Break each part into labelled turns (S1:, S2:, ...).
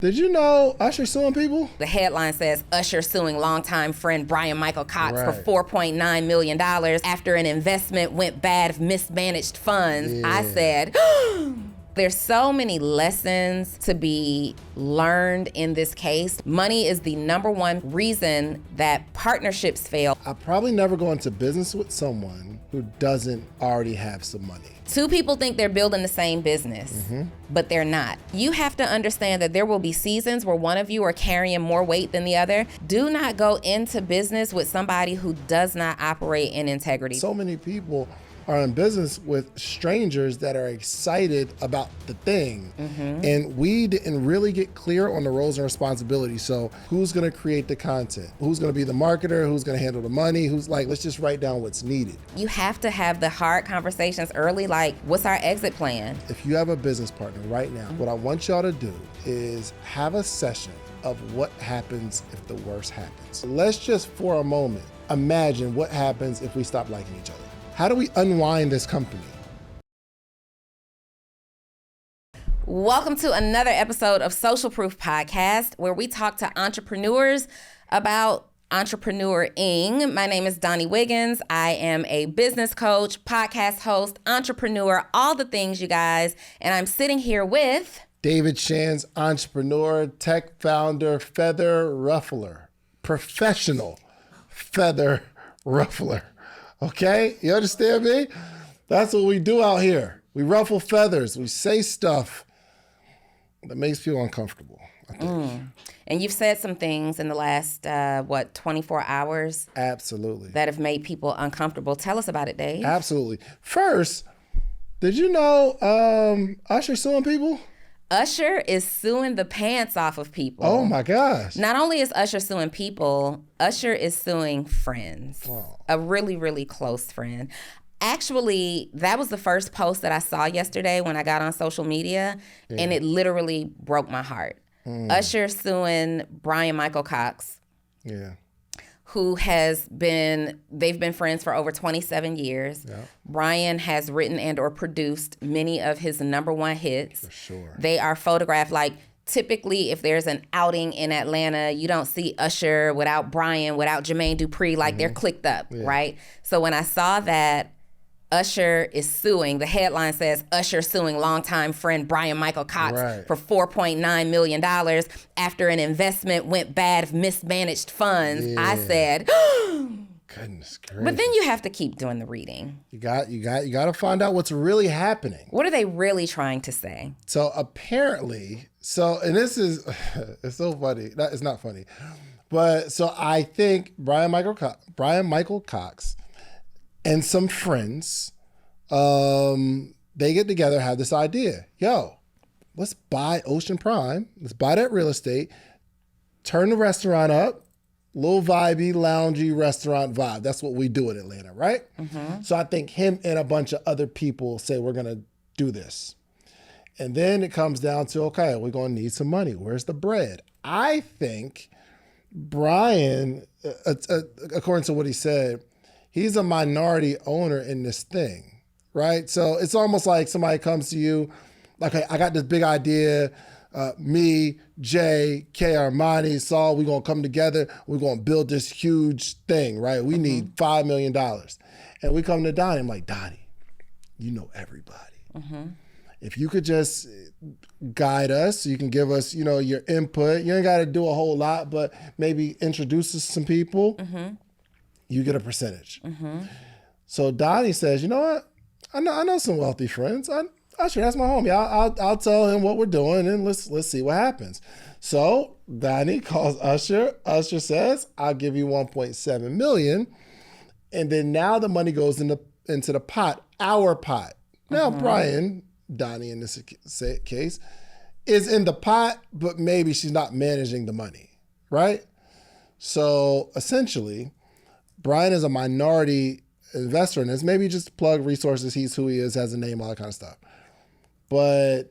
S1: Did you know Usher suing people?
S2: The headline says Usher suing longtime friend Brian Michael Cox
S1: Right.
S2: for $4.9 million after an investment went bad of mismanaged funds.
S1: Yeah.
S2: I said, there's so many lessons to be learned in this case. Money is the number one reason that partnerships fail.
S1: I'll probably never go into business with someone who doesn't already have some money.
S2: Two people think they're building the same business, but they're not. You have to understand that there will be seasons where one of you are carrying more weight than the other. Do not go into business with somebody who does not operate in integrity.
S1: So many people are in business with strangers that are excited about the thing. And we didn't really get clear on the roles and responsibilities. So who's gonna create the content? Who's gonna be the marketer? Who's gonna handle the money? Who's like, let's just write down what's needed.
S2: You have to have the hard conversations early, like, what's our exit plan?
S1: If you have a business partner right now, what I want y'all to do is have a session of what happens if the worst happens. Let's just for a moment imagine what happens if we stop liking each other. How do we unwind this company?
S2: Welcome to another episode of Social Proof Podcast, where we talk to entrepreneurs about entrepreneuring. My name is Donni Wiggins. I am a business coach, podcast host, entrepreneur, all the things, you guys. And I'm sitting here with
S1: David Shands, entrepreneur, tech founder, feather ruffler, professional feather ruffler. Okay, you understand me? That's what we do out here. We ruffle feathers. We say stuff that makes people uncomfortable, I think.
S2: And you've said some things in the last, 24 hours?
S1: Absolutely.
S2: That have made people uncomfortable. Tell us about it, Dave.
S1: Absolutely. First, did you know Usher suing people?
S2: Usher is suing the pants off of people.
S1: Oh my gosh.
S2: Not only is Usher suing people, Usher is suing friends.
S1: Wow.
S2: A really, really close friend. Actually, that was the first post that I saw yesterday when I got on social media, and it literally broke my heart. Usher suing Brian Michael Cox.
S1: Yeah.
S2: Who they've been friends for over 27 years.
S1: Yeah.
S2: Brian has written and or produced many of his number one hits.
S1: For sure.
S2: They are photographed, like typically if there's an outing in Atlanta, you don't see Usher without Brian, without Jermaine Dupri, like they're clicked up, right? So when I saw that Usher is suing, the headline says Usher suing longtime friend Brian Michael Cox for $4.9 million after an investment went bad of mismanaged funds. I said,
S1: goodness gracious.
S2: But then you have to keep doing the reading.
S1: You got to find out what's really happening.
S2: What are they really trying to say?
S1: So apparently, and this is, it's so funny. It's not funny. But so I think Brian Michael Cox and some friends, they get together, have this idea. Yo, let's buy Ocean Prime. Let's buy that real estate, turn the restaurant up, little vibey, loungy restaurant vibe. That's what we do in Atlanta, right? So I think him and a bunch of other people say, we're going to do this. And then it comes down to, okay, we're going to need some money. Where's the bread? I think Brian, according to what he said, he's a minority owner in this thing, right? So it's almost like somebody comes to you, like, hey, I got this big idea. Me, Jay, K. Armani, Saul, we're going to come together. We're going to build this huge thing, right? We need $5 million. And we come to Donnie. I'm like, Donnie, you know everybody. If you could just guide us, you can give us, your input. You ain't got to do a whole lot, but maybe introduce us to some people. You get a percentage. So Donnie says, you know what? I know some wealthy friends. Usher, that's my homie. I'll tell him what we're doing and let's see what happens. So Donnie calls Usher. Usher says, I'll give you 1.7 million. And then now the money goes into the pot, our pot. Now Brian, Donnie in this case, is in the pot, but maybe she's not managing the money, right? So essentially, Brian is a minority investor in this. Maybe just plug resources. He's who he is, has a name, all that kind of stuff. But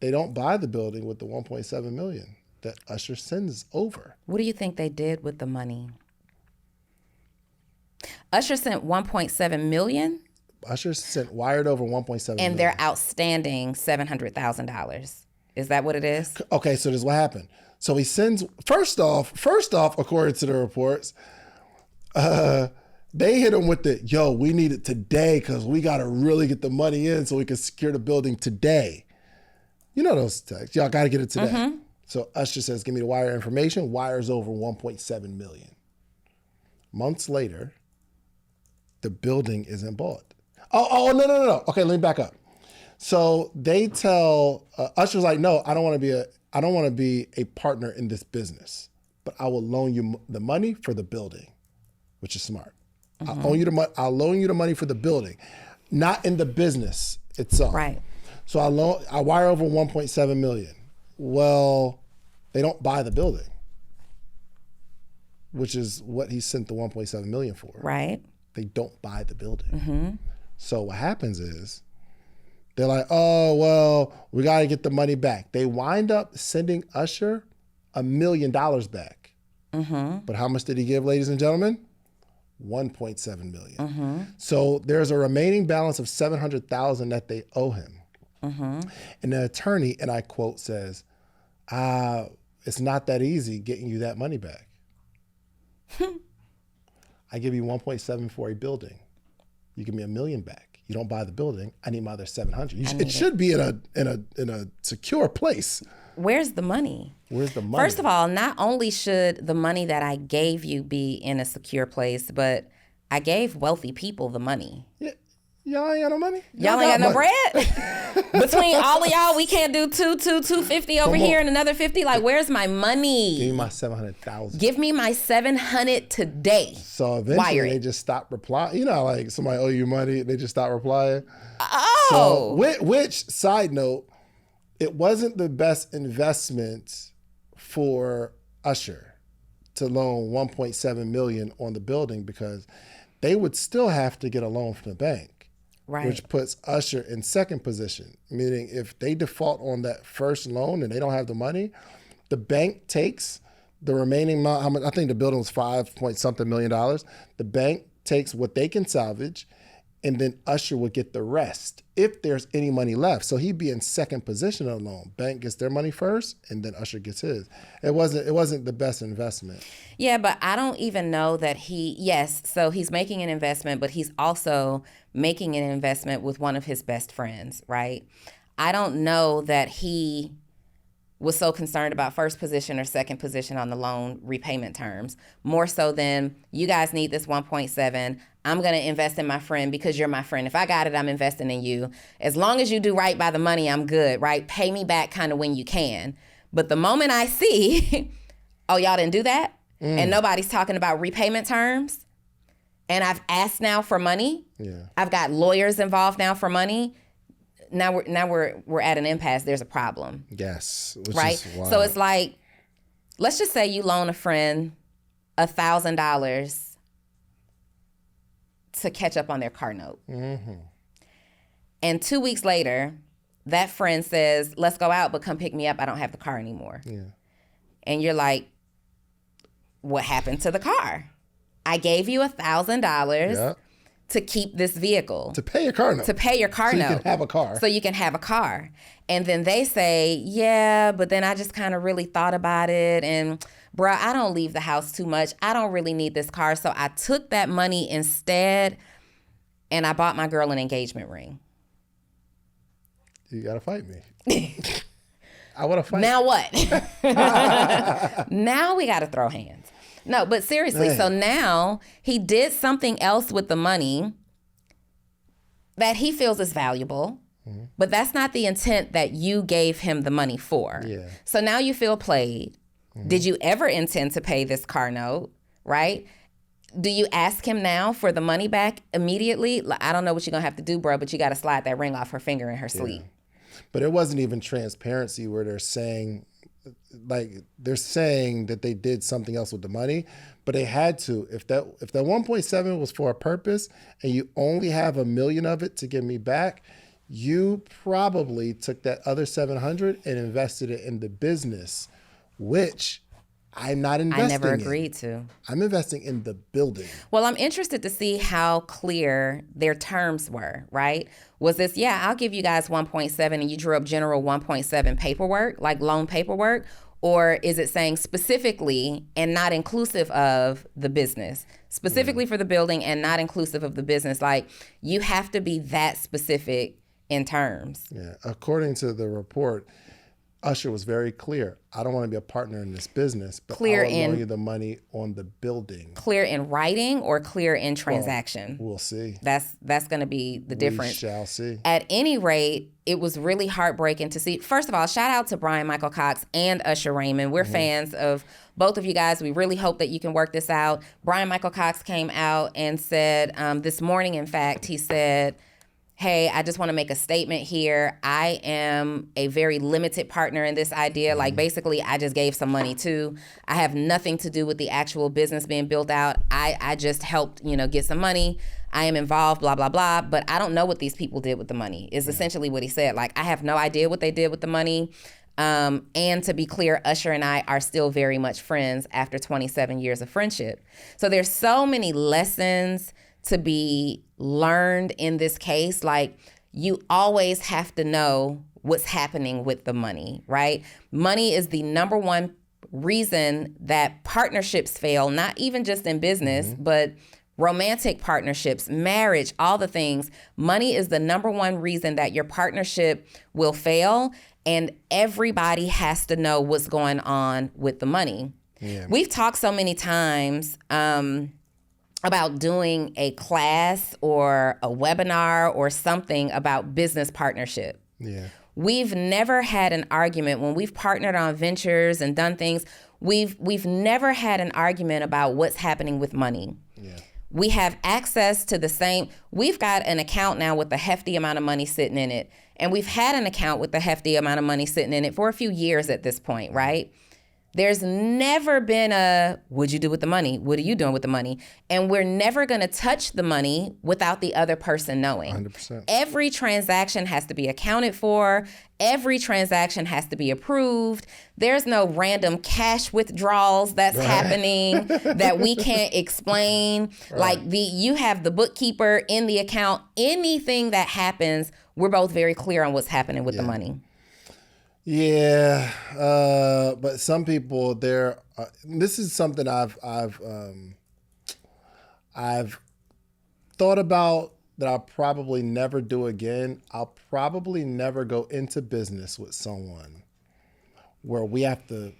S1: they don't buy the building with the 1.7 million that Usher sends over.
S2: What do you think they did with the money? Usher sent 1.7 million?
S1: Usher wired over 1.7 million.
S2: And they're outstanding $700,000. Is that what it is?
S1: Okay, so this is what happened. So he sends, first off, according to the reports, they hit him with the, yo, we need it today because we got to really get the money in so we can secure the building today. You know those texts. Y'all got to get it today. Mm-hmm. So Usher says, give me the wire information. Wires over $1.7 million. Months later, the building isn't bought. Oh, no. Okay, let me back up. So they tell, Usher's like, no, I don't want to be a partner in this business, but I will loan you the money for the building, which is smart. Mm-hmm. I'll loan you the money for the building, not in the business itself.
S2: Right.
S1: So I wire over $1.7 million. Well, they don't buy the building, which is what he sent the $1.7 million for.
S2: Right.
S1: They don't buy the building.
S2: Mm-hmm.
S1: So what happens is they're like, oh, well, we got to get the money back. They wind up sending Usher $1 million back.
S2: Mm-hmm.
S1: But how much did he give, ladies and gentlemen? $1.7 million.
S2: Mm-hmm.
S1: So there's a remaining balance of $700,000 that they owe him.
S2: Mm-hmm.
S1: And the attorney, and I quote, says, it's not that easy getting you that money back. I give you 1.7 for a building. You give me $1 million back. You don't buy the building. I need my other 700. It should be in a secure place.
S2: Where's the money?
S1: Where's the money?
S2: First of all, not only should the money that I gave you be in a secure place, but I gave wealthy people the money.
S1: Yeah. Y'all ain't got no money?
S2: Y'all ain't got no bread? Between all of y'all, we can't do 250 over here and another 50. Like, where's my money?
S1: Give me my 700,000.
S2: Give me my 700 today.
S1: So eventually they just stop replying. You know, like somebody owe you money, they just stop replying.
S2: Oh.
S1: So, which side note, it wasn't the best investment for Usher to loan $1.7 million on the building because they would still have to get a loan from the bank.
S2: Right.
S1: Which puts Usher in second position, meaning if they default on that first loan and they don't have the money, the bank takes the remaining amount. I think the building was $5 million. The bank takes what they can salvage, and then Usher would get the rest if there's any money left. So he'd be in second position on the loan. Bank gets their money first, and then Usher gets his. It wasn't the best investment.
S2: Yeah, but I don't even know that so he's making an investment, but he's also making an investment with one of his best friends, right? I don't know that he was so concerned about first position or second position on the loan repayment terms, more so than you guys need this 1.7. I'm going to invest in my friend because you're my friend. If I got it, I'm investing in you. As long as you do right by the money, I'm good, right? Pay me back kind of when you can. But the moment I see, oh, y'all didn't do that? And nobody's talking about repayment terms, and I've asked now for money.
S1: Yeah.
S2: I've got lawyers involved now for money. Now we're at an impasse. There's a problem.
S1: Yes.
S2: Right? So it's like, let's just say you loan a friend $1,000 to catch up on their car note. Mm-hmm. And 2 weeks later, that friend says, let's go out, but come pick me up. I don't have the car anymore.
S1: Yeah.
S2: And you're like, what happened to the car? I gave you $1,000 to keep this vehicle.
S1: To pay your car note.
S2: To pay your car note.
S1: So you can have a car.
S2: So you can have a car. And then they say, yeah, but then I just kind of really thought about it. And bruh, I don't leave the house too much. I don't really need this car. So I took that money instead and I bought my girl an engagement ring.
S1: You got to fight me. I want to fight.
S2: Now what? Now we got to throw hands. No, but seriously, So now he did something else with the money that he feels is valuable, but that's not the intent that you gave him the money for.
S1: Yeah.
S2: So now you feel played. Did you ever intend to pay this car note, right? Do you ask him now for the money back immediately? I don't know what you're going to have to do, bro, but you got to slide that ring off her finger in her sleep.
S1: But it wasn't even transparency where they're saying that they did something else with the money, but they had to. If that 1.7 was for a purpose and you only have $1 million of it to give me back, you probably took that other 700 and invested it in the business, which I'm not investing
S2: I never agreed to.
S1: I'm investing in the building.
S2: Well, I'm interested to see how clear their terms were, right? Was this, yeah, I'll give you guys 1.7 and you drew up general 1.7 paperwork, like loan paperwork? Or is it saying specifically and not inclusive of the business? Specifically for the building and not inclusive of the business. Like, you have to be that specific in terms.
S1: Yeah. According to the report, Usher was very clear. I don't want to be a partner in this business, but
S2: Clear
S1: I'll
S2: in-
S1: loan you the money on the building.
S2: Clear in writing or clear in transaction?
S1: We'll see.
S2: That's going to be the difference.
S1: We shall see.
S2: At any rate, it was really heartbreaking to see. First of all, shout out to Brian Michael Cox and Usher Raymond. We're fans of both of you guys. We really hope that you can work this out. Brian Michael Cox came out and said this morning, in fact, he said, hey, I just want to make a statement here. I am a very limited partner in this idea. Like, basically, I just gave some money too. I have nothing to do with the actual business being built out. I just helped, get some money. I am involved, blah, blah, blah. But I don't know what these people did with the money, is essentially what he said. Like, I have no idea what they did with the money. And to be clear, Usher and I are still very much friends after 27 years of friendship. So there's so many lessons to be learned in this case. Like, you always have to know what's happening with the money, right? Money is the number one reason that partnerships fail, not even just in business, but romantic partnerships, marriage, all the things. Money is the number one reason that your partnership will fail, and everybody has to know what's going on with the money. Yeah. We've talked so many times about doing a class or a webinar or something about business partnership. Yeah. We've never had an argument when we've partnered on ventures and done things. We've never had an argument about what's happening with money. Yeah. We have access to the same. We've got an account now with a hefty amount of money sitting in it. And we've had an account with a hefty amount of money sitting in it for a few years at this point, right? There's never been a, what'd you do with the money? What are you doing with the money? And we're never going to touch the money without the other person knowing.
S1: 100%.
S2: Every transaction has to be accounted for. Every transaction has to be approved. There's no random cash withdrawals that's happening that we can't explain. Right. Like, you have the bookkeeper in the account. Anything that happens, we're both very clear on what's happening with the money.
S1: Yeah, but some people this is something I've thought about that I'll probably never do again. I'll probably never go into business with someone where we have to.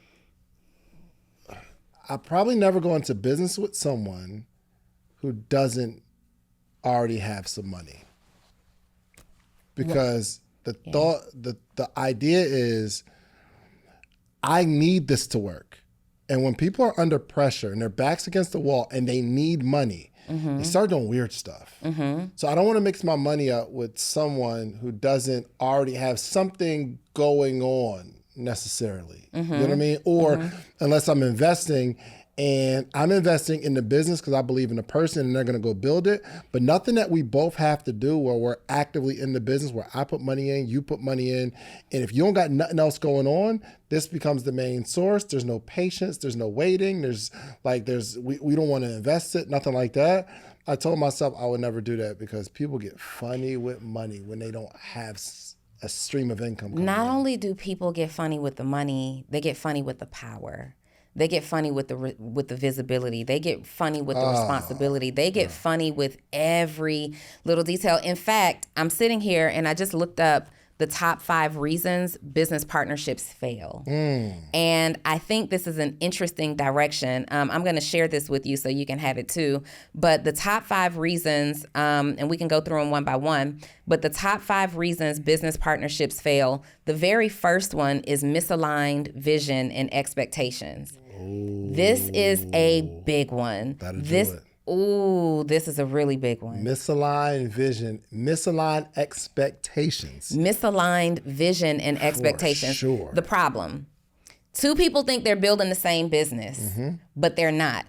S1: I'll probably never go into business with someone who doesn't already have some money, because the idea is, I need this to work. And when people are under pressure and their back's against the wall and they need money, they start doing weird stuff. So I don't want to mix my money up with someone who doesn't already have something going on necessarily. You know what I mean? Or unless I'm investing, and I'm investing in the business because I believe in the person and they're going to go build it. But nothing that we both have to do where we're actively in the business, where I put money in, you put money in. And if you don't got nothing else going on, this becomes the main source. There's no patience. There's no waiting. We don't want to invest it, nothing like that. I told myself I would never do that because people get funny with money when they don't have a stream of income.
S2: Not only do people get funny with the money, they get funny with the power. They get funny with the visibility. They get funny with the responsibility. They get funny with every little detail. In fact, I'm sitting here and I just looked up the top 5 reasons business partnerships fail. And I think this is an interesting direction. I'm going to share this with you so you can have it too. But the top 5 reasons, and we can go through them one by one, but the top 5 reasons business partnerships fail, the very first one is misaligned vision and expectations. Ooh, this is a big one. This is a really big one.
S1: Misaligned vision, misaligned expectations.
S2: Misaligned vision and expectations.
S1: For sure.
S2: The problem. 2 people think they're building the same business, but they're not.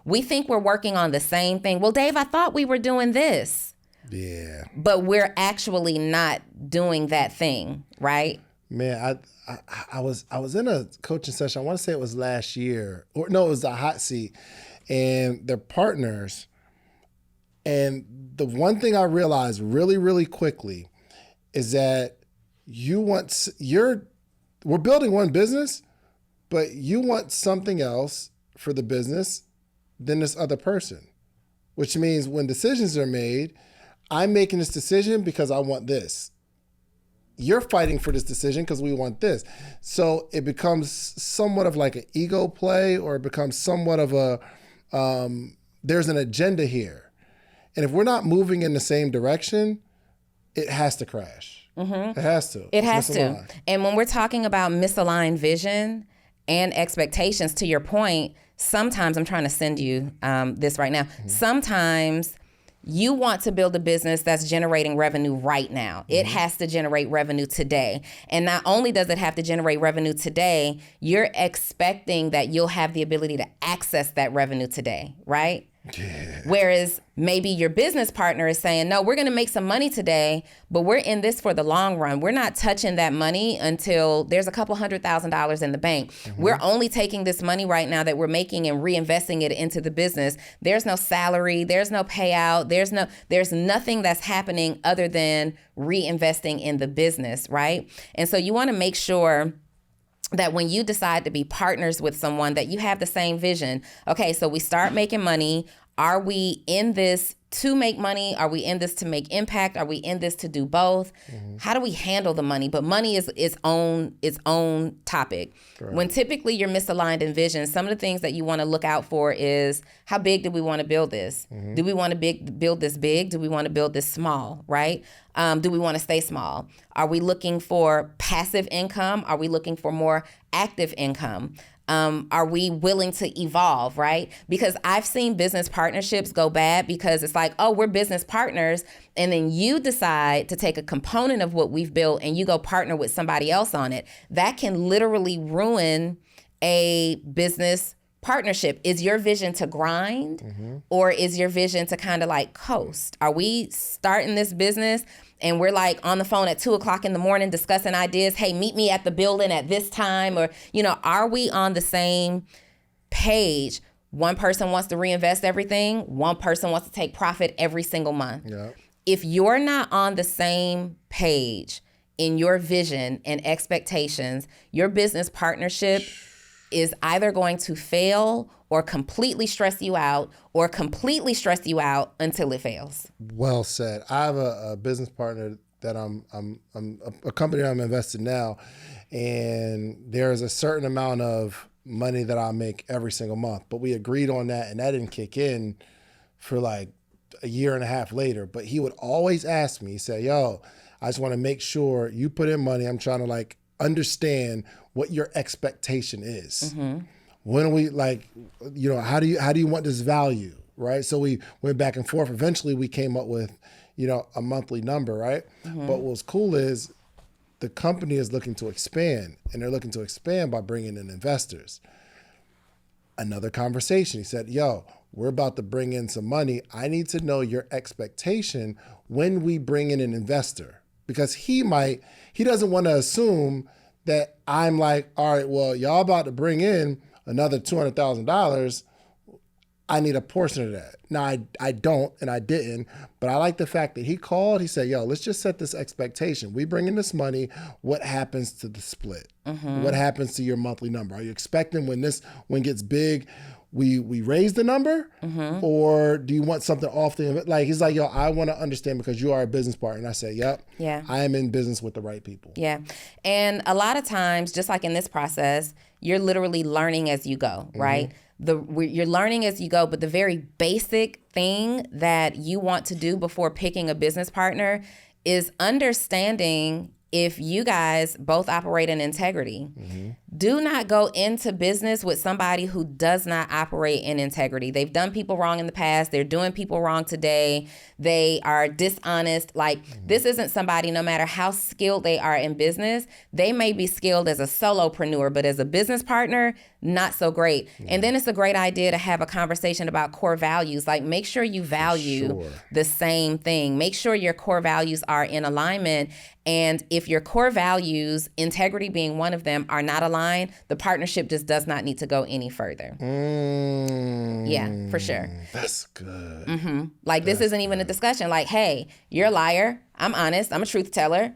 S2: We think we're working on the same thing. Well, Dave, I thought we were doing this.
S1: Yeah.
S2: But we're actually not doing that thing, right?
S1: Man, I was in a coaching session. I want to say it was last year, or no, it was a hot seat, and they're partners. And the one thing I realized really, really quickly is that we're building one business, but you want something else for the business than this other person, which means when decisions are made, I'm making this decision because I want this. You're fighting for this decision because we want this. So it becomes somewhat of like an ego play, or it becomes somewhat of there's an agenda here. And if we're not moving in the same direction, it has to crash. Mm-hmm. It has to.
S2: It has to. And when we're talking about misaligned vision and expectations, to your point, sometimes I'm trying to send you this right now. Mm-hmm. Sometimes you want to build a business that's generating revenue right now. Mm-hmm. It has to generate revenue today. And not only does it have to generate revenue today, you're expecting that you'll have the ability to access that revenue today, right? Yeah. Whereas maybe your business partner is saying, no, we're going to make some money today, but we're in this for the long run. We're not touching that money until there's a couple $100,000 in the bank. Mm-hmm. We're only taking this money right now that we're making and reinvesting it into the business. There's no salary. There's no payout. There's nothing that's happening other than reinvesting in the business, right? And so you want to make sure that when you decide to be partners with someone, that you have the same vision. Okay, so we start making money. Are we in this to make money? Are we in this to make impact? Are we in this to do both? Mm-hmm. How do we handle the money? But money is its own topic. Correct. When typically you're misaligned in vision, some of the things that you want to look out for is, how big do we want to build this? Mm-hmm. Do we want to build this big? Do we want to build this small, right? Do we want to stay small? Are we looking for passive income? Are we looking for more active income? Are we willing to evolve, right? Because I've seen business partnerships go bad because it's like, oh, we're business partners. And then you decide to take a component of what we've built and you go partner with somebody else on it. That can literally ruin a business partnership. Is your vision to grind, mm-hmm. or is your vision to kind of like coast? Are we starting this business and we're like on the phone at 2:00 in the morning discussing ideas? Hey, meet me at the building at this time. Or, are we on the same page? One person wants to reinvest everything. One person wants to take profit every single month. Yeah. If you're not on the same page in your vision and expectations, your business partnership is either going to fail or completely stress you out, or completely stress you out until it fails.
S1: Well said. I have a business partner that I'm a company I'm invested now, and there's a certain amount of money that I make every single month. But we agreed on that, and that didn't kick in for like a year and a half later. But he would always ask me, he said, yo, I just want to make sure you put in money. I'm trying to like understand what your expectation is. Mm-hmm. When are we how do you want this value, right? So we went back and forth. Eventually we came up with, a monthly number, right? Mm-hmm. But what's cool is the company is looking to expand, and they're looking to expand by bringing in investors. Another conversation. He said, yo, we're about to bring in some money. I need to know your expectation when we bring in an investor, because he doesn't want to assume that I'm like, all right, well, y'all about to bring in another $200,000. I need a portion of that. Now, I don't, and I didn't, but I like the fact that he called. He said, yo, let's just set this expectation. We bring in this money. What happens to the split? Mm-hmm. What happens to your monthly number? Are you expecting when it gets big, we raise the number, mm-hmm. or do you want something off the, like, he's like, yo, I want to understand because you are a business partner. And I said, yep, yeah, I am in business with the right people.
S2: Yeah. And a lot of times, just like in this process, you're literally learning as you go, right? Mm-hmm. You're learning as you go, but the very basic thing that you want to do before picking a business partner is understanding if you guys both operate in integrity. Mm-hmm. Do not go into business with somebody who does not operate in integrity. They've done people wrong in the past. They're doing people wrong today. They are dishonest. Like, this isn't somebody, no matter how skilled they are in business, they may be skilled as a solopreneur, but as a business partner, not so great. And then it's a great idea to have a conversation about core values. Like, make sure you value the same thing. Make sure your core values are in alignment. And if your core values, integrity being one of them, are not aligned, the partnership just does not need to go any further. Yeah, for sure.
S1: That's good.
S2: Like, this isn't even a discussion. Like, hey, you're a liar. I'm honest. I'm a truth teller.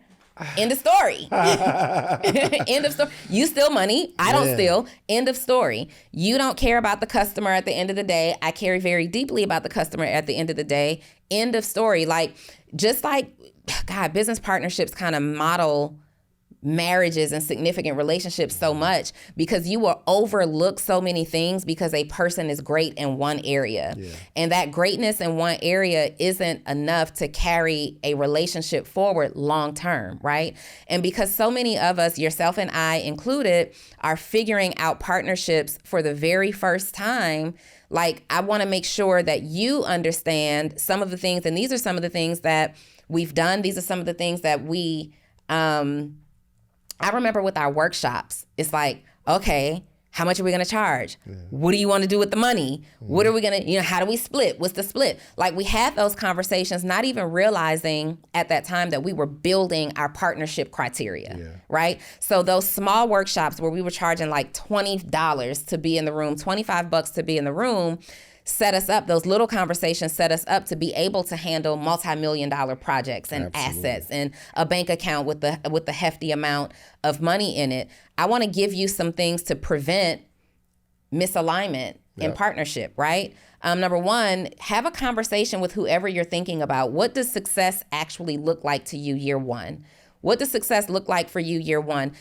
S2: End of story. End of story. You steal money. I don't steal. End of story. You don't care about the customer at the end of the day. I care very deeply about the customer at the end of the day. End of story. Like, just like, God, business partnerships kind of model marriages and significant relationships so much, because you will overlook so many things because a person is great in one area. And that greatness in one area isn't enough to carry a relationship forward long term, right? And because so many of us, yourself and I included, are figuring out partnerships for the very first time, like, I want to make sure that you understand some of the things, and these are some of the things that we've done. These are some of the things that we I remember with our workshops, it's like, okay, how much are we going to charge? What do you want to do with the money? What are we going to, how do we split? What's the split? Like, we had those conversations, not even realizing at that time that we were building our partnership criteria, right? So those small workshops where we were charging like $20 to be in the room, $25 to be in the room, set us up, those little conversations set us up to be able to handle multi-million-dollar projects and assets and a bank account with the hefty amount of money in it. I want to give you some things to prevent misalignment in partnership, right? Number one, have a conversation with whoever you're thinking about. What does success actually look like to you year one? What does success look like for you year one?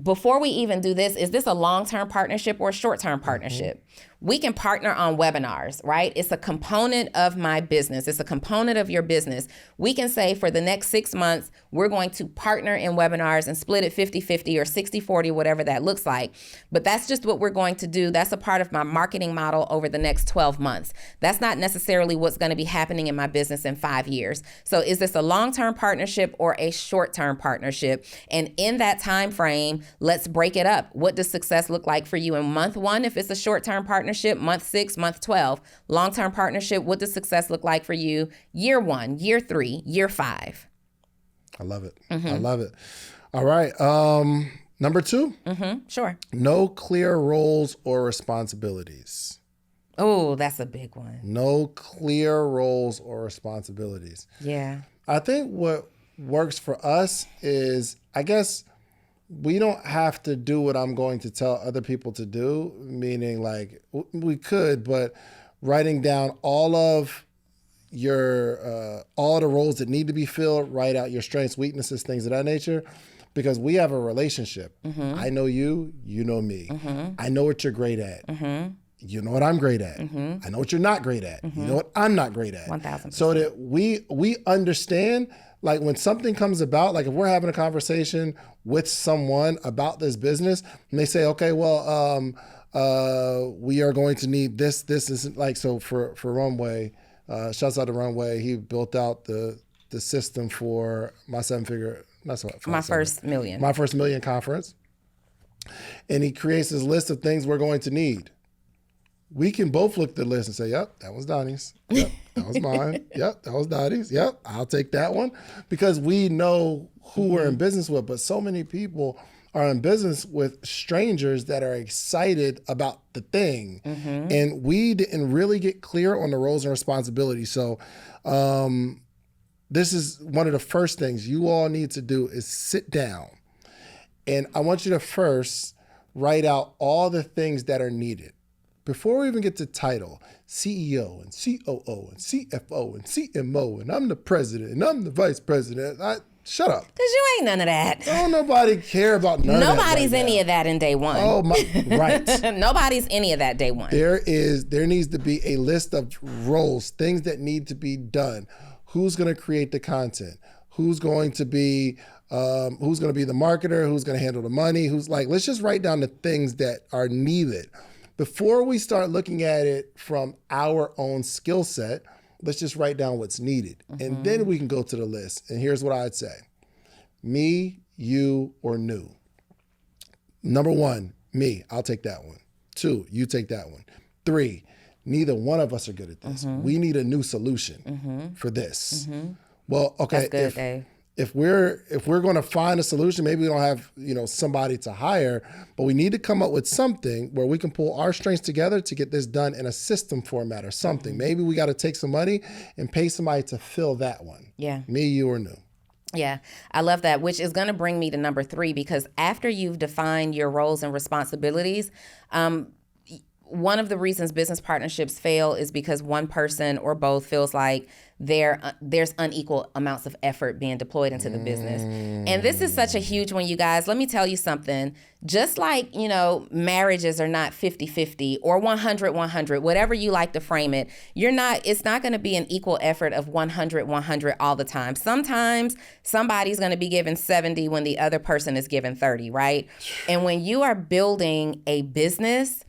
S2: Before we even do this, is this a long-term partnership or a short-term partnership? We can partner on webinars, right? It's a component of my business. It's a component of your business. We can say for the next 6 months, we're going to partner in webinars and split it 50-50 or 60-40, whatever that looks like. But that's just what we're going to do. That's a part of my marketing model over the next 12 months. That's not necessarily what's going to be happening in my business in 5 years. So is this a long-term partnership or a short-term partnership? And in that time frame, let's break it up. What does success look like for you in month 1 if it's a short-term partnership, month 6, month 12? Long-term partnership, what does success look like for you year 1, year 3, year 5?
S1: I love it. I love it. All right. Number 2.
S2: Sure.
S1: No clear roles or responsibilities.
S2: Oh, that's a big one.
S1: No clear roles or responsibilities.
S2: Yeah.
S1: I think what works for us is, I guess, we don't have to do what I'm going to tell other people to do, meaning like we could, but writing down all of your, all the roles that need to be filled, write out your strengths, weaknesses, things of that nature, because we have a relationship. I know you, you know me. I know what you're great at. You know what I'm great at. I know what you're not great at. You know what I'm not great at.
S2: 1000%.
S1: So that we understand, like, when something comes about, like if we're having a conversation with someone about this business and they say, okay, well, we are going to need this isn't like, so for Runway, shouts out to Runway, he built out the system for my
S2: My first million
S1: conference. And he creates this list of things we're going to need. We can both look at the list and say, yep, that was Donnie's. Yep, that was mine. Yep, that was Dottie's. Yep, I'll take that one. Because we know who we're in business with. But so many people are in business with strangers that are excited about the thing. And we didn't really get clear on the roles and responsibilities. So this is one of the first things you all need to do is sit down. And I want you to first write out all the things that are needed. Before we even get to title, CEO and COO and CFO and CMO, and I'm the president and I'm the vice president. Shut up.
S2: Because you ain't none of that.
S1: Don't nobody care about none of that.
S2: Nobody's any of that in day one.
S1: Oh, right.
S2: Nobody's any of that day one.
S1: There needs to be a list of roles, things that need to be done. Who's going to create the content? Who's going to be Who's going to be the marketer? Who's going to handle the money? Let's just write down the things that are needed. Before we start looking at it from our own skill set, let's just write down what's needed. And then we can go to the list. And here's what I'd say. Me, you, or new. Number 1, me. I'll take that one. 2, you take that one. 3, neither one of us are good at this. We need a new solution for this. Well, okay.
S2: That's good, Dave.
S1: If we're going to find a solution, maybe we don't have somebody to hire, but we need to come up with something where we can pull our strengths together to get this done in a system format or something. Maybe we got to take some money and pay somebody to fill that one.
S2: Yeah.
S1: Me, you, or new.
S2: Yeah, I love that, which is going to bring me to number 3, because after you've defined your roles and responsibilities, one of the reasons business partnerships fail is because one person or both feels like there's unequal amounts of effort being deployed into the business. And this is such a huge one, you guys. Let me tell you something. Just like, marriages are not 50-50 or 100-100, whatever you like to frame it, it's not going to be an equal effort of 100-100 all the time. Sometimes somebody's going to be given 70 when the other person is given 30, right? And when you are building a business,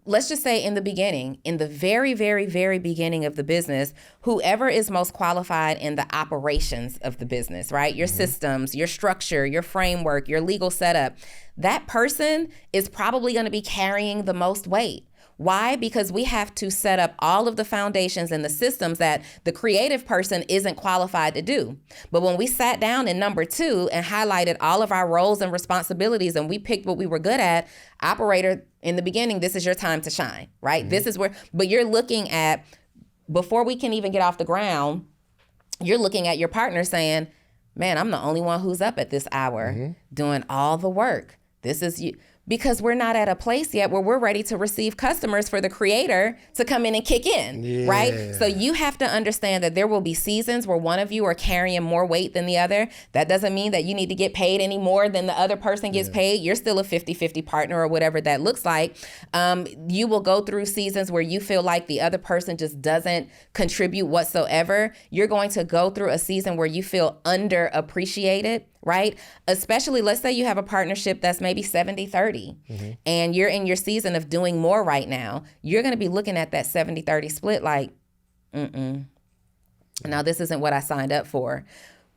S2: let's just say in the very, very, very beginning of the business, whoever is most qualified in the operations of the business, right? Your systems, your structure, your framework, your legal setup, that person is probably going to be carrying the most weight. Why? Because we have to set up all of the foundations and the systems that the creative person isn't qualified to do. But when we sat down in number 2 and highlighted all of our roles and responsibilities and we picked what we were good at, operator, in the beginning, this is your time to shine, right? This is but you're looking at, before we can even get off the ground, you're looking at your partner saying, man, I'm the only one who's up at this hour doing all the work. This is you. Because we're not at a place yet where we're ready to receive customers for the creator to come in and kick in, right? So you have to understand that there will be seasons where one of you are carrying more weight than the other. That doesn't mean that you need to get paid any more than the other person gets paid. You're still a 50-50 partner or whatever that looks like. You will go through seasons where you feel like the other person just doesn't contribute whatsoever. You're going to go through a season where you feel underappreciated, right? Especially, let's say you have a partnership that's maybe 70-30 and you're in your season of doing more right now. You're going to be looking at that 70-30 split like, now this isn't what I signed up for.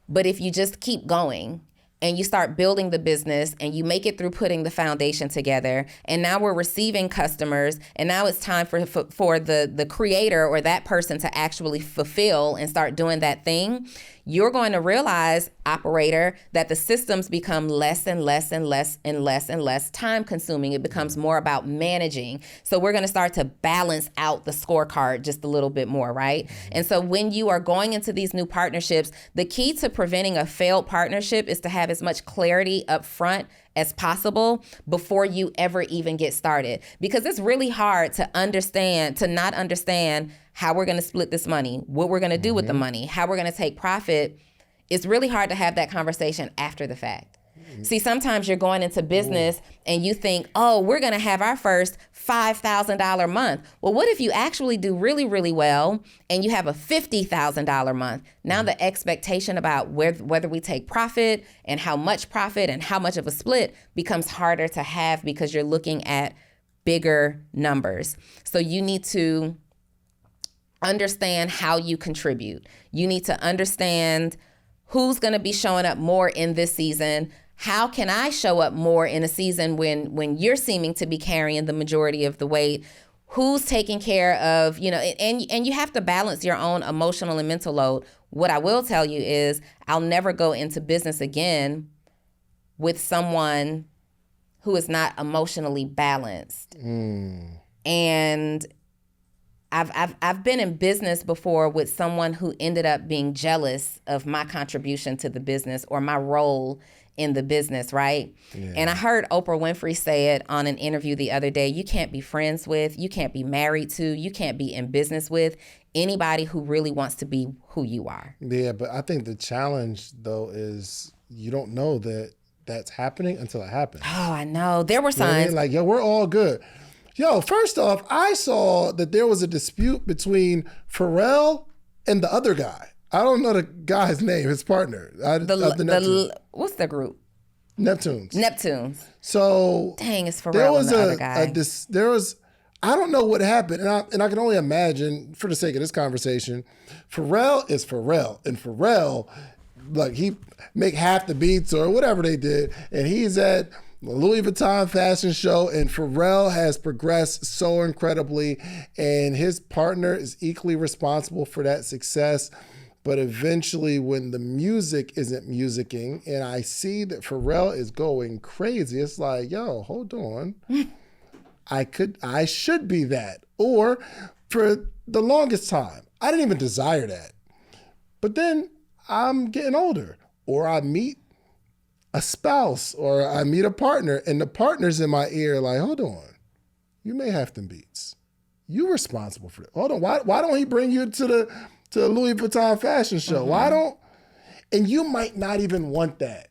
S2: But if you just keep going and you start building the business and you make it through putting the foundation together, and now we're receiving customers, and now it's time for the creator or that person to actually fulfill and start doing that thing, you're going to realize, operator, that the systems become less and less and less and less and less time consuming. It becomes more about managing. So we're going to start to balance out the scorecard just a little bit more, right? And so when you are going into these new partnerships, the key to preventing a failed partnership is to have as much clarity up front as possible before you ever even get started. Because it's really hard to not understand how we're going to split this money, what we're going to do with the money, how we're going to take profit. It's really hard to have that conversation after the fact. See, sometimes you're going into business and you think, oh, we're going to have our first $5,000 month. Well, what if you actually do really, really well and you have a $50,000 month? Now the expectation about whether we take profit and how much of a split becomes harder to have because you're looking at bigger numbers. So you need to understand how you contribute. You need to understand who's going to be showing up more in this season. How can I show up more in a season when you're seeming to be carrying the majority of the weight? Who's taking care of, and you have to balance your own emotional and mental load. What I will tell you is I'll never go into business again with someone who is not emotionally balanced. And I've been in business before with someone who ended up being jealous of my contribution to the business or my role in the business, right? Yeah. And I heard Oprah Winfrey say it on an interview the other day. You can't be friends with, you can't be married to, you can't be in business with anybody who really wants to be who you are.
S1: Yeah, but I think the challenge, though, is you don't know that that's happening until it happens.
S2: Oh, I know. There were signs.
S1: Like, yo, we're all good. Yo, first off, I saw that there was a dispute between Pharrell and the other guy. I don't know the guy's name, his partner. Of the Neptunes.
S2: What's the group?
S1: Neptunes. So
S2: dang, it's Pharrell and the other guy.
S1: There was, I don't know what happened, and I can only imagine, for the sake of this conversation, Pharrell is Pharrell, and Pharrell, like, he make half the beats or whatever they did, and he's at the Louis Vuitton fashion show, and Pharrell has progressed so incredibly, and his partner is equally responsible for that success. But eventually, when the music isn't musicking, and I see that Pharrell is going crazy, it's like, yo, hold on. I should be that. Or for the longest time, I didn't even desire that. But then I'm getting older, or I meet a spouse, or I meet a partner, and the partner's in my ear like, hold on, you may have them beats. You're responsible for it. Hold on, why don't he bring you to the Louis Vuitton fashion show? And you might not even want that.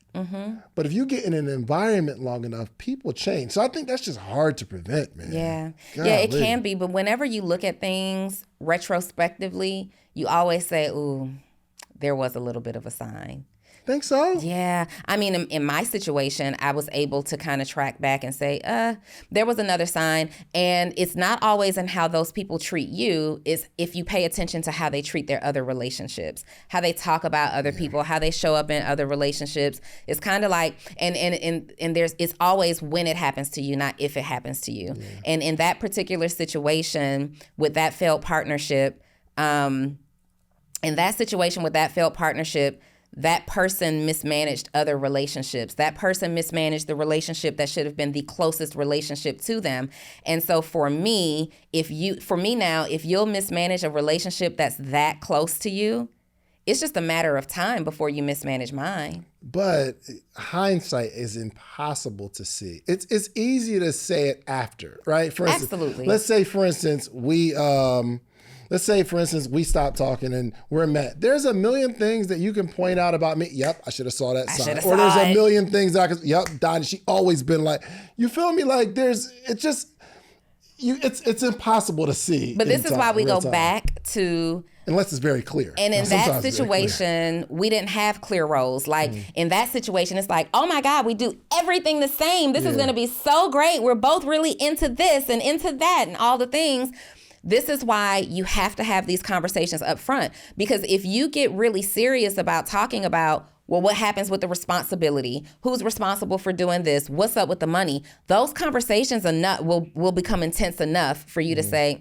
S1: But if you get in an environment long enough, people change. So I think that's just hard to prevent, man.
S2: Yeah.
S1: Golly.
S2: Yeah, it can be. But whenever you look at things retrospectively, you always say, ooh, there was a little bit of a sign.
S1: Think so?
S2: Yeah. I mean, in my situation, I was able to kind of track back and say, there was another sign. And it's not always in how those people treat you. It's if you pay attention to how they treat their other relationships, how they talk about other people, how they show up in other relationships. It's kind of like, and it's always when it happens to you, not if it happens to you. Yeah. And in that particular situation with that failed partnership, that person mismanaged other relationships. That person mismanaged the relationship that should have been the closest relationship to them. And so for me now, if you'll mismanage a relationship that's that close to you, it's just a matter of time before you mismanage mine.
S1: But hindsight is impossible to see. It's easy to say it after, right? For instance,
S2: absolutely.
S1: Let's say, for instance, we stop talking and we're mad. There's a million things that you can point out about me. Yep, I should have saw that sign. Or there's a million things that I could, yep, Donnie, she always been like, you feel me? Like it's impossible to see.
S2: But this is why we go back to,
S1: unless it's very clear.
S2: And in that situation, we didn't have clear roles. Like in that situation, it's like, oh my God, we do everything the same. This is going to be so great. We're both really into this and into that and all the things. This is why you have to have these conversations up front. Because if you get really serious about talking about, well, what happens with the responsibility? Who's responsible for doing this? What's up with the money? Those conversations will become intense enough for you to say,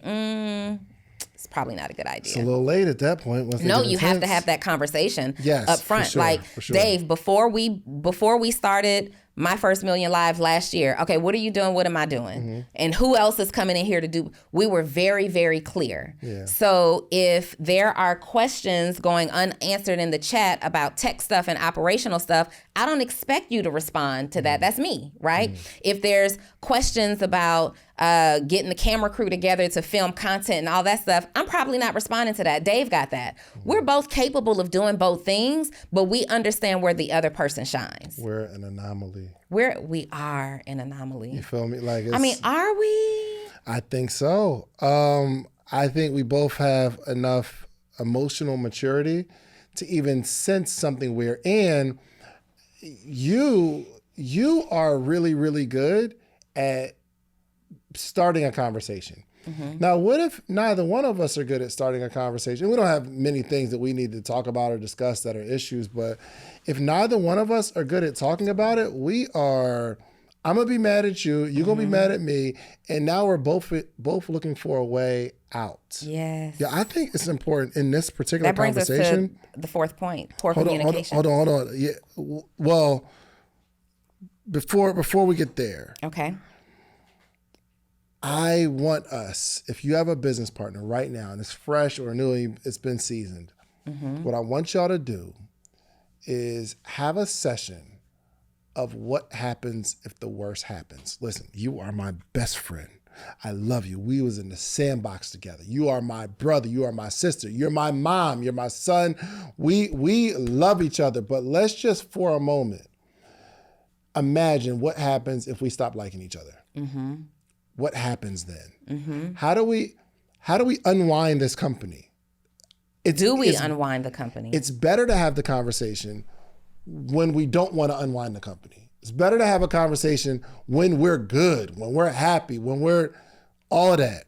S2: it's probably not a good idea.
S1: It's a little late at that point.
S2: No, you have to have that conversation up front.
S1: For sure.
S2: Dave, before we started my first million live last year, okay, what are you doing? What am I doing? And who else is coming in here to do? We were very, very clear. Yeah. So if there are questions going unanswered in the chat about tech stuff and operational stuff, I don't expect you to respond to that. That's me, right? If there's questions about getting the camera crew together to film content and all that stuff, I'm probably not responding to that. Dave got that. We're both capable of doing both things, but we understand where the other person shines.
S1: We're an anomaly.
S2: We are an anomaly.
S1: You feel me? Like,
S2: I mean, are we?
S1: I think so. I think we both have enough emotional maturity to even sense something weird. And you are really, really good at starting a conversation. Now, what if neither one of us are good at starting a conversation? We don't have many things that we need to talk about or discuss that are issues, but if neither one of us are good at talking about it, I'm gonna be mad at you, you're gonna be mad at me, and now we're both looking for a way out.
S2: Yes.
S1: Yeah, I think it's important in this particular conversation. That brings
S2: us to the fourth point, poor communication.
S1: Hold on. Yeah, well, before we get there.
S2: Okay.
S1: I want us, if you have a business partner right now and it's fresh or new, it's been seasoned, what I want y'all to do is have a session of what happens if the worst happens. Listen, you are my best friend. I love you. We was in the sandbox together. You are my brother. You are my sister. You're my mom. You're my son. We love each other, but let's just for a moment imagine what happens if we stop liking each other. What happens then? How do we unwind this company?
S2: Do we unwind the company?
S1: It's better to have the conversation when we don't want to unwind the company. It's better to have a conversation when we're good, when we're happy, when we're all of that.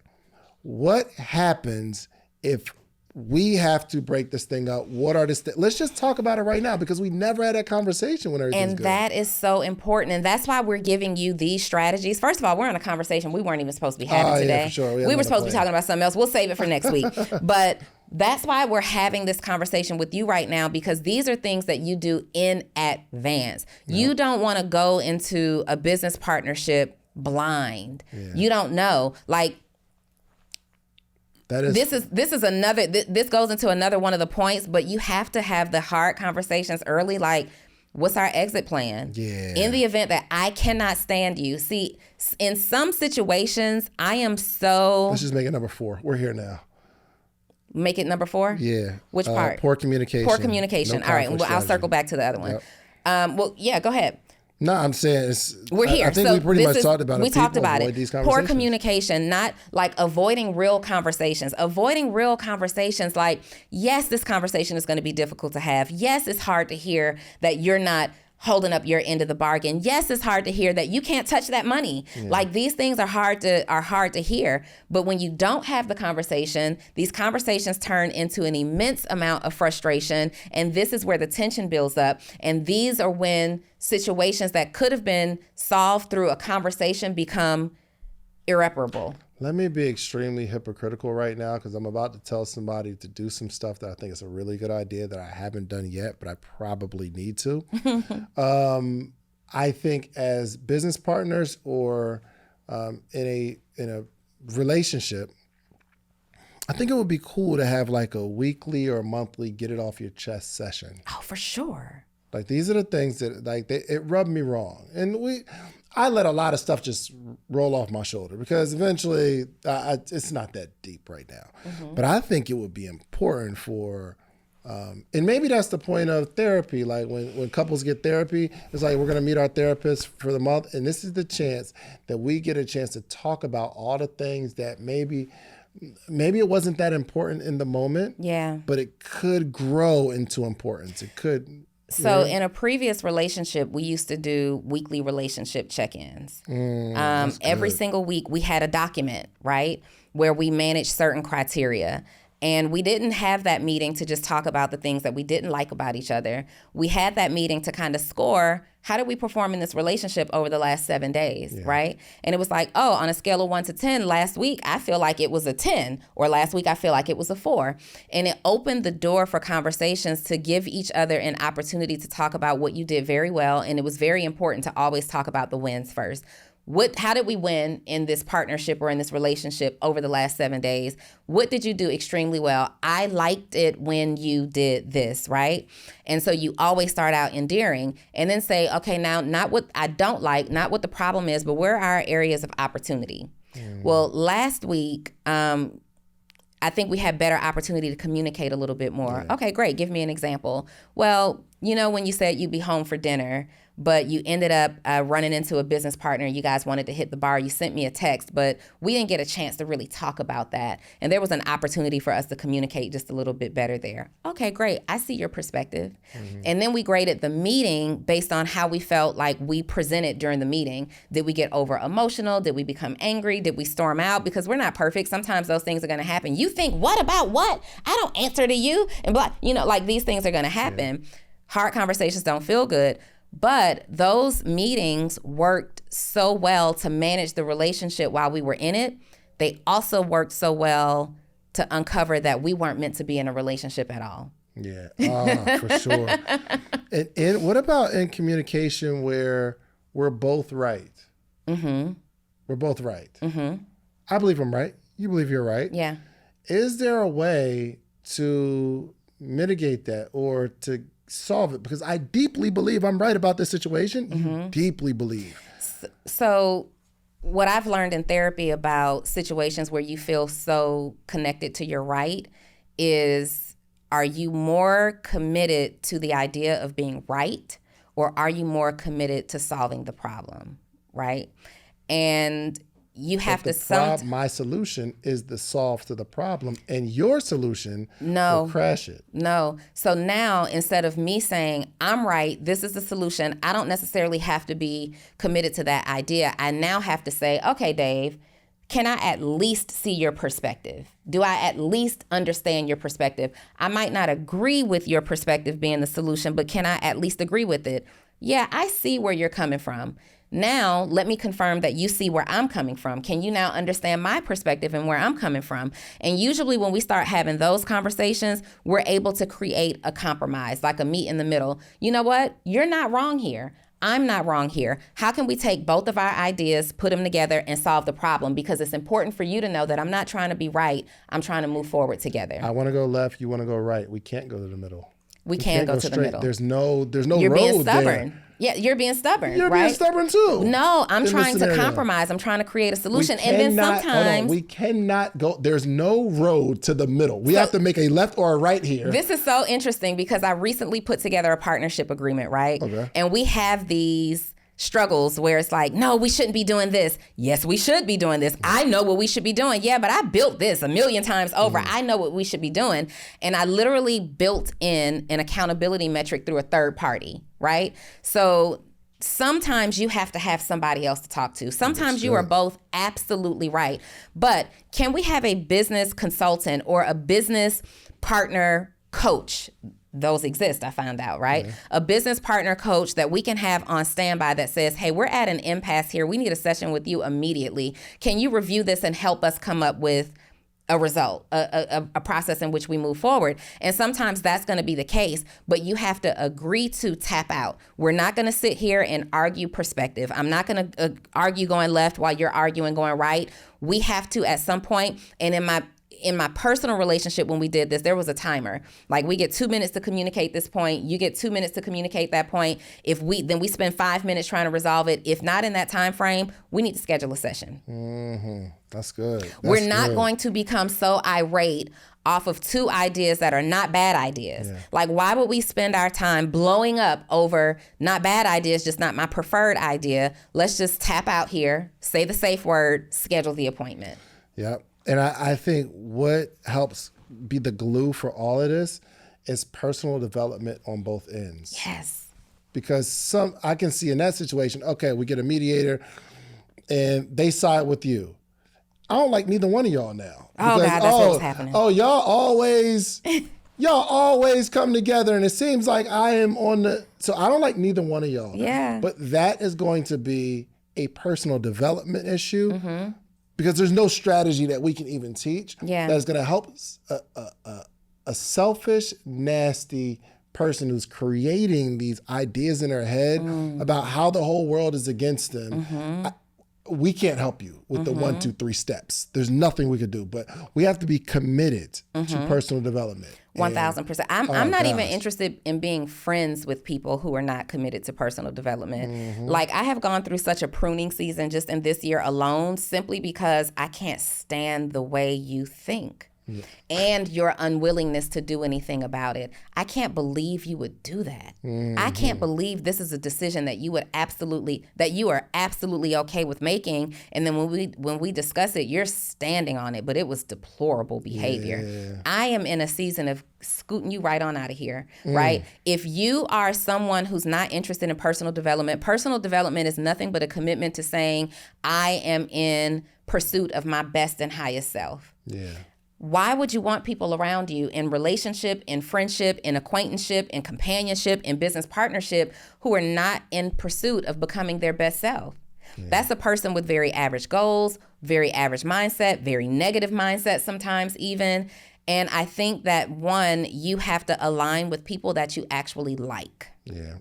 S1: What happens if we have to break this thing up? What are the let's just talk about it right now, because we never had that conversation when everything's good.
S2: And that is so important. And that's why we're giving you these strategies. First of all, we're on a conversation we weren't even supposed to be having today.
S1: Yeah, for sure.
S2: We were supposed to be talking about something else. We'll save it for next week. But that's why we're having this conversation with you right now, because these are things that you do in advance. Yep. You don't want to go into a business partnership blind. Yeah. You don't know. Like, this is another, this goes into another one of the points, but you have to have the hard conversations early. Like, what's our exit plan?
S1: Yeah.
S2: In the event that I cannot stand you. See, in some situations, I am so...
S1: Let's just make it number 4. We're here now.
S2: Make it number 4?
S1: Yeah.
S2: Which part?
S1: Poor communication.
S2: Poor communication.
S1: No.
S2: All right. Well, I'll circle back to the other one.
S1: Yep.
S2: Well, yeah, go ahead.
S1: No, I'm saying
S2: we're here.
S1: I think we pretty much talked about it.
S2: We talked about it. Poor communication, not like avoiding real conversations. Avoiding real conversations, like, yes, this conversation is going to be difficult to have. Yes, it's hard to hear that you're not holding up your end of the bargain. Yes, it's hard to hear that you can't touch that money. Yeah. Like, these things are hard to hear. But when you don't have the conversation, these conversations turn into an immense amount of frustration. And this is where the tension builds up. And these are when situations that could have been solved through a conversation become irreparable.
S1: Let me be extremely hypocritical right now, because I'm about to tell somebody to do some stuff that I think is a really good idea that I haven't done yet, but I probably need to. I think as business partners or in a relationship, I think it would be cool to have like a weekly or monthly get it off your chest session.
S2: Oh, for sure.
S1: Like, these are the things that, like, it rubbed me wrong. And I let a lot of stuff just roll off my shoulder, because eventually it's not that deep right now. Mm-hmm. But I think it would be important for, and maybe that's the point of therapy. Like, when couples get therapy, it's like, we're going to meet our therapist for the month. And this is the chance that we get a chance to talk about all the things that maybe it wasn't that important in the moment.
S2: Yeah.
S1: But it could grow into importance. It could.
S2: So in a previous relationship, we used to do weekly relationship check-ins. Every single week, we had a document, right, where we managed certain criteria. And we didn't have that meeting to just talk about the things that we didn't like about each other. We had that meeting to kind of score, how did we perform in this relationship over the last 7 days, right? And it was like, oh, on a scale of 1 to 10, last week I feel like it was a 10, or last week I feel like it was a 4. And it opened the door for conversations to give each other an opportunity to talk about what you did very well. And it was very important to always talk about the wins first. How did we win in this partnership or in this relationship over the last 7 days? What did you do extremely well? I liked it when you did this, right? And so you always start out endearing and then say, okay, now not what I don't like, not what the problem is, but where are our areas of opportunity? Well, last week, I think we had better opportunity to communicate a little bit more. Yeah. Okay, great. Give me an example. Well, you know, when you said you'd be home for dinner, but you ended up running into a business partner, you guys wanted to hit the bar, you sent me a text, but we didn't get a chance to really talk about that. And there was an opportunity for us to communicate just a little bit better there. Okay, great. I see your perspective. Mm-hmm. And then we graded the meeting based on how we felt like we presented during the meeting. Did we get over emotional? Did we become angry? Did we storm out? Because we're not perfect. Sometimes those things are going to happen. You think, what about what? I don't answer to you. And blah, you know, like these things are going to happen. Yeah. Hard conversations don't feel good. But those meetings worked so well to manage the relationship while we were in it. They also worked so well to uncover that we weren't meant to be in a relationship at all.
S1: Yeah, for sure. And what about in communication where we're both right? Mm-hmm. We're both right. Mm-hmm. I believe I'm right. You believe you're right.
S2: Yeah.
S1: Is there a way to mitigate that or to solve it? Because I deeply believe I'm right about this situation. Mm-hmm. You deeply believe.
S2: So what I've learned in therapy about situations where you feel so connected to your right is, are you more committed to the idea of being right, or are you more committed to solving the problem, right? And you have to
S1: my solution is the solve to the problem, and your solution will crash it.
S2: No. So now, instead of me saying, I'm right, this is the solution, I don't necessarily have to be committed to that idea. I now have to say, okay, Dave, can I at least see your perspective? Do I at least understand your perspective? I might not agree with your perspective being the solution, but can I at least agree with it? Yeah, I see where you're coming from. Now, let me confirm that you see where I'm coming from. Can you now understand my perspective and where I'm coming from? And usually when we start having those conversations, we're able to create a compromise, like a meet in the middle. You know what? You're not wrong here. I'm not wrong here. How can we take both of our ideas, put them together, and solve the problem? Because it's important for you to know that I'm not trying to be right. I'm trying to move forward together.
S1: I want to go left. You want to go right. We can't go to the middle.
S2: We can't go to the middle.
S1: There's no
S2: You're
S1: road
S2: being stubborn.
S1: there.
S2: Yeah, you're being stubborn.
S1: You're
S2: right?
S1: being stubborn too.
S2: No, I'm trying to compromise. I'm trying to create a solution. And then sometimes
S1: we cannot go. There's no road to the middle. We have to make a left or a right here.
S2: This is so interesting because I recently put together a partnership agreement, right?
S1: Okay.
S2: And we have these struggles where it's like, no, we shouldn't be doing this. Yes, we should be doing this. I know what we should be doing. Yeah, but I built this a million times over. I know what we should be doing. And I literally built in an accountability metric through a third party, right? So sometimes you have to have somebody else to talk to. Sometimes you are both absolutely right. But can we have a business consultant or a business partner coach? Those exist, I found out, right? Yeah. A business partner coach that we can have on standby that says, hey, we're at an impasse here. We need a session with you immediately. Can you review this and help us come up with a result, a process in which we move forward? And sometimes that's going to be the case, but you have to agree to tap out. We're not going to sit here and argue perspective. I'm not going to argue going left while you're arguing going right. We have to at some point, and in my personal relationship, when we did this, there was a timer. Like, we get 2 minutes to communicate this point. You get 2 minutes to communicate that point. Then we spend 5 minutes trying to resolve it. If not in that time frame, we need to schedule a session.
S1: Mm-hmm. That's good.
S2: We're not going to become so irate off of two ideas that are not bad ideas. Yeah. Like, why would we spend our time blowing up over not bad ideas, just not my preferred idea? Let's just tap out here, say the safe word, schedule the appointment.
S1: Yep. And I think what helps be the glue for all of this is personal development on both ends.
S2: Yes.
S1: Because I can see in that situation, okay, we get a mediator and they side with you. I don't like neither one of y'all now.
S2: Because, God, that's what's happening.
S1: Oh, y'all always come together, and it seems like I am so I don't like neither one of y'all.
S2: Yeah.
S1: But that is going to be a personal development issue. Mm-hmm. Because there's no strategy that we can even teach that's going to help a selfish, nasty person who's creating these ideas in their head about how the whole world is against them. Mm-hmm. We can't help you with the 1, 2, 3 steps. There's nothing we could do, but we have to be committed to personal development.
S2: 1,000%. I'm not even interested in being friends with people who are not committed to personal development. Mm-hmm. Like, I have gone through such a pruning season just in this year alone, simply because I can't stand the way you think. Yeah. And your unwillingness to do anything about it. I can't believe you would do that. Mm-hmm. I can't believe this is a decision that you are absolutely okay with making. And then when we discuss it, you're standing on it, but it was deplorable behavior. Yeah. I am in a season of scooting you right on out of here, right? If you are someone who's not interested in personal development is nothing but a commitment to saying, I am in pursuit of my best and highest self.
S1: Yeah.
S2: Why would you want people around you in relationship, in friendship, in acquaintanceship, in companionship, in business partnership who are not in pursuit of becoming their best self? Yeah. That's a person with very average goals, very average mindset, very negative mindset sometimes even. And I think that, one, you have to align with people that you actually like.
S1: Yeah.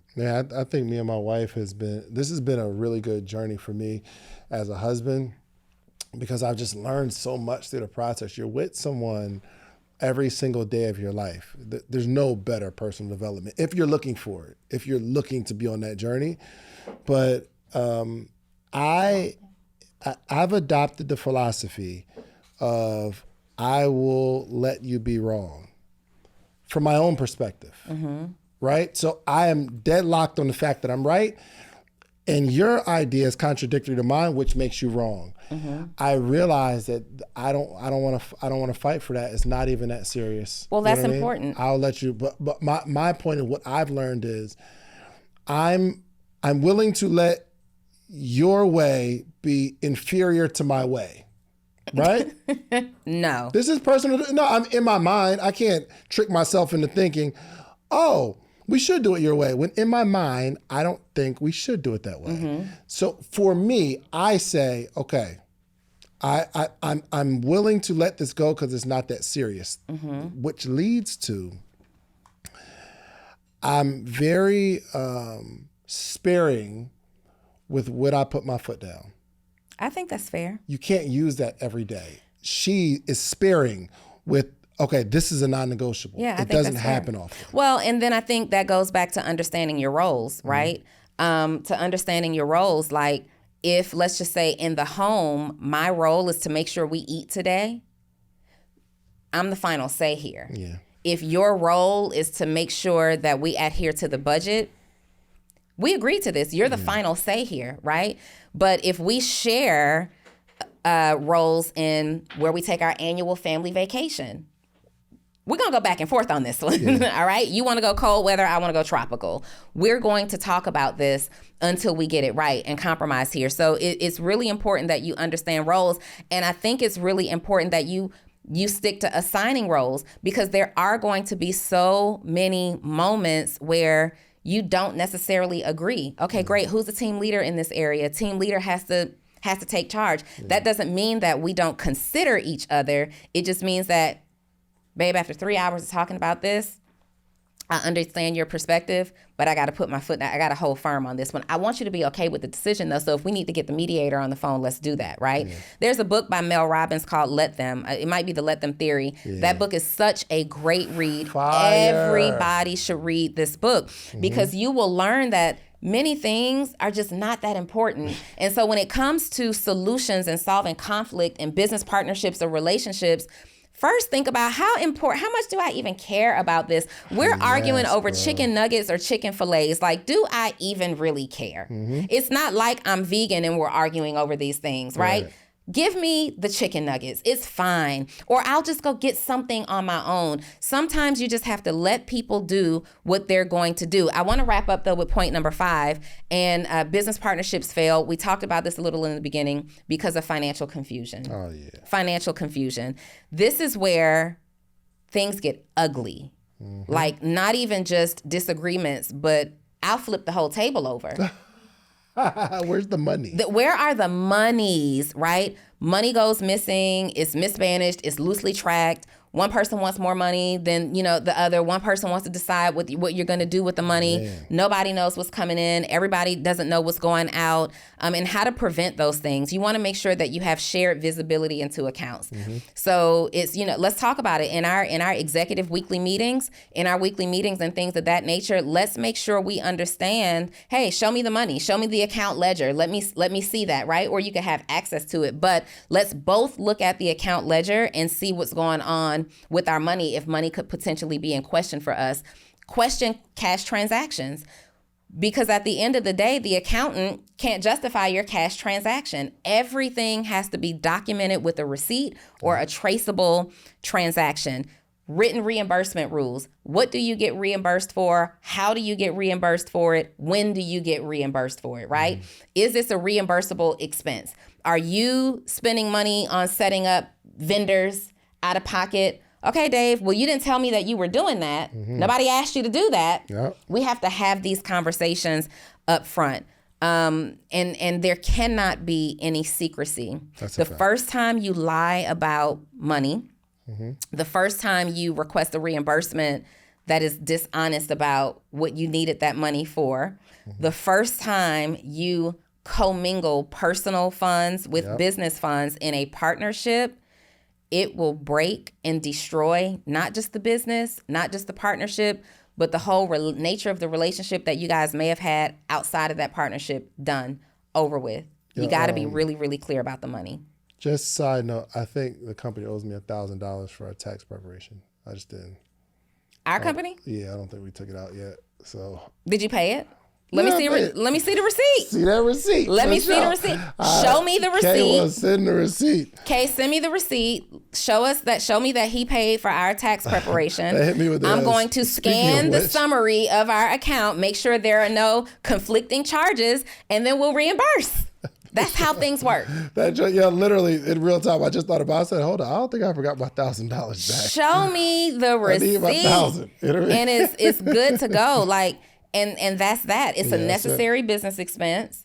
S1: I think me and my wife this has been a really good journey for me as a husband, because I've just learned so much through the process. You're with someone every single day of your life. There's no better personal development if you're looking for it, if you're looking to be on that journey. But I've adopted the philosophy of I will let you be wrong from my own perspective, right? So I am deadlocked on the fact that I'm right. and your idea is contradictory to mine, which makes you wrong. I realize that I don't want to fight for that. It's not even that serious.
S2: Well, that's important.
S1: I'll let you. But my point of what I've learned is, I'm willing to let your way be inferior to my way. Right?
S2: No.
S1: This is personal. No, I'm in my mind. I can't trick myself into thinking, oh, we should do it your way. When in my mind, I don't think we should do it that way. So for me, I say, okay, I'm willing to let this go because it's not that serious, which leads to I'm very sparing with what I put my foot down.
S2: I think that's fair.
S1: You can't use that every day. She is sparing with, okay, this is a non-negotiable.
S2: Yeah,
S1: it doesn't happen often.
S2: Well, and then I think that goes back to understanding your roles, right? To understanding your roles, like if, let's just say in the home, my role is to make sure we eat today, I'm the final say here.
S1: Yeah.
S2: If your role is to make sure that we adhere to the budget, we agree to this. You're the final say here, right? But if we share roles in where we take our annual family vacation, we're going to go back and forth on this one, all right? You want to go cold weather, I want to go tropical. We're going to talk about this until we get it right and compromise here. So it's really important that you understand roles, and I think it's really important that you stick to assigning roles, because there are going to be so many moments where you don't necessarily agree. Okay, great. Who's the team leader in this area? Team leader has to take charge. That doesn't mean that we don't consider each other. It just means that, babe, after 3 hours of talking about this, I understand your perspective, but I got to put my foot down. I got to hold firm on this one. I want you to be okay with the decision, though. So if we need to get the mediator on the phone, let's do that, right? There's a book by Mel Robbins called Let Them. It might be the Let Them Theory. That book is such a great read.
S1: Fire.
S2: Everybody should read this book because you will learn that many things are just not that important. And so when it comes to solutions and solving conflict in business partnerships or relationships, first, think about how much do I even care about this? We're arguing over chicken nuggets or chicken fillets. Like, do I even really care? It's not like I'm vegan and we're arguing over these things, right? Give me the chicken nuggets. It's fine. Or I'll just go get something on my own. Sometimes you just have to let people do what they're going to do. I want to wrap up, though, with point number 5. And business partnerships fail. We talked about this a little in the beginning because of financial confusion.
S1: Oh, yeah.
S2: Financial confusion. This is where things get ugly. Like, not even just disagreements, but I'll flip the whole table over.
S1: Where's the money?
S2: Where are the monies, right? Money goes missing. It's mismanaged. It's loosely tracked. One person wants more money than, the other. One person wants to decide what you're going to do with the money.
S1: Man.
S2: Nobody knows what's coming in. Everybody doesn't know what's going out. And how to prevent those things. You want to make sure that you have shared visibility into accounts. So it's, let's talk about it in our executive weekly meetings, and things of that nature. Let's make sure we understand, hey, show me the money, show me the account ledger. Let me see that, right? Or you can have access to it. But let's both look at the account ledger and see what's going on with our money, if money could potentially be in question for us. Question cash transactions, because at the end of the day, the accountant can't justify your cash transaction. Everything has to be documented with a receipt or a traceable transaction. Written reimbursement rules. What do you get reimbursed for? How do you get reimbursed for it? When do you get reimbursed for it, right? Is this a reimbursable expense? Are you spending money on setting up vendors out of pocket? Okay, Dave, well, you didn't tell me that you were doing that. Nobody asked you to do that.
S1: Yep.
S2: We have to have these conversations up front. And there cannot be any secrecy.
S1: That's
S2: the
S1: a fact.
S2: first time you lie about money, the first time you request a reimbursement that is dishonest about what you needed that money for, the first time you commingle personal funds with business funds in a partnership, it will break and destroy not just the business, not just the partnership, but the whole nature of the relationship that you guys may have had outside of that partnership. Done, over with. You got to be really, really clear about the money.
S1: Just side note, I think the company owes me $1,000 for our tax preparation. I just didn't.
S2: Our company?
S1: Yeah, I don't think we took it out yet. So
S2: Did you pay it? Let me see the receipt.
S1: See that receipt.
S2: Let me see the receipt. Show me the receipt.
S1: Kay will send the receipt.
S2: Kay, send me the receipt. Show me that he paid for our tax preparation.
S1: Hit me with
S2: I'm going to scan the summary of our account, make sure there are no conflicting charges, and then we'll reimburse. That's how things work.
S1: Literally in real time. I just thought about it. I said, hold on, I don't think I forgot my $1,000 back.
S2: Show me the receipt. I need my 1,000. And it's good to go. Like, and that's that. It's a necessary business expense.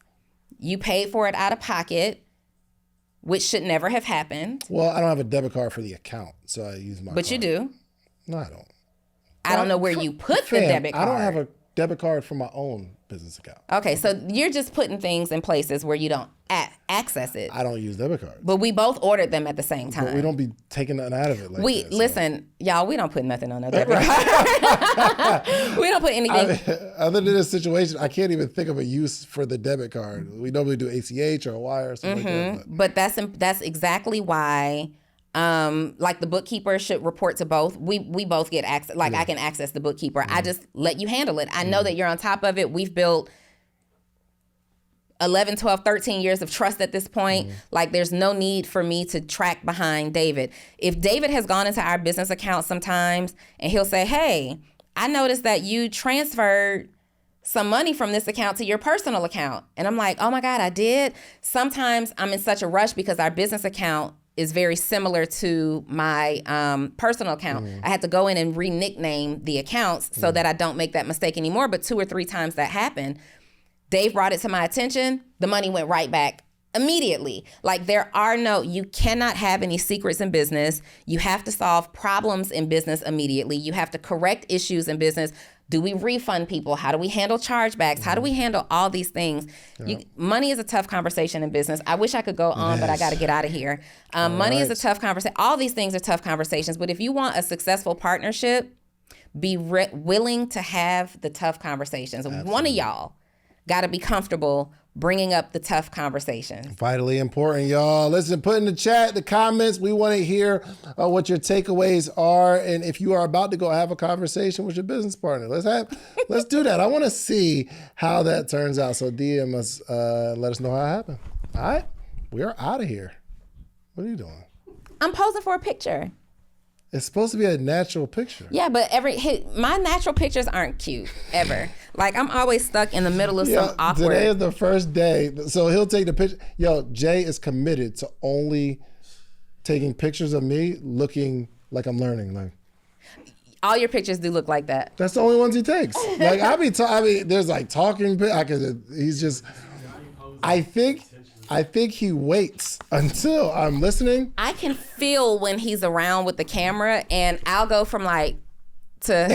S2: You paid for it out of pocket, which should never have happened.
S1: Well, I don't have a debit card for the account, so I use my
S2: But
S1: card.
S2: You do.
S1: No, I don't.
S2: I don't know where you put the debit card.
S1: I don't have a debit card for my own business account.
S2: Okay, so you're just putting things in places where you don't access it.
S1: I don't use debit cards.
S2: But we both ordered them at the same time.
S1: But we don't be taking nothing out of it like that.
S2: Listen, y'all, we don't put nothing on no debit card. We don't put anything.
S1: Other than this situation, I can't even think of a use for the debit card. We normally do ACH or a wire or something like that.
S2: But that's exactly why like the bookkeeper should report to both. We both get access. Like I can access the bookkeeper. I just let you handle it. I know that you're on top of it. We've built 11, 12, 13 years of trust at this point. Like there's no need for me to track behind David. If David has gone into our business account sometimes and he'll say, hey, I noticed that you transferred some money from this account to your personal account. And I'm like, oh my God, I did. Sometimes I'm in such a rush because our business account is very similar to my personal account. I had to go in and re-nickname the accounts so that I don't make that mistake anymore. But 2 or 3 times that happened, Dave brought it to my attention. The money went right back immediately. Like you cannot have any secrets in business. You have to solve problems in business immediately. You have to correct issues in business. Do we refund people? How do we handle chargebacks? How do we handle all these things? Money is a tough conversation in business. I wish I could go on, but I got to get out of here. Money is a tough conversation. All these things are tough conversations. But if you want a successful partnership, be willing to have the tough conversations. Absolutely. One of y'all got to be comfortable bringing up the tough conversations.
S1: Vitally important, y'all. Listen, put in the chat, the comments. We want to hear what your takeaways are. And if you are about to go have a conversation with your business partner, let's do that. I want to see how that turns out. So DM us, let us know how it happened. All right, we are out of here. What are you doing?
S2: I'm posing for a picture.
S1: It's supposed to be a natural picture.
S2: Yeah, but my natural pictures aren't cute, ever. Like, I'm always stuck in the middle of some awkward...
S1: Today is the first day, so he'll take the picture. Yo, Jay is committed to only taking pictures of me looking like I'm learning. Like,
S2: all your pictures do look like that.
S1: That's the only ones he takes. Like, there's like talking, he's just... I think he waits until I'm listening.
S2: I can feel when he's around with the camera, and I'll go from like to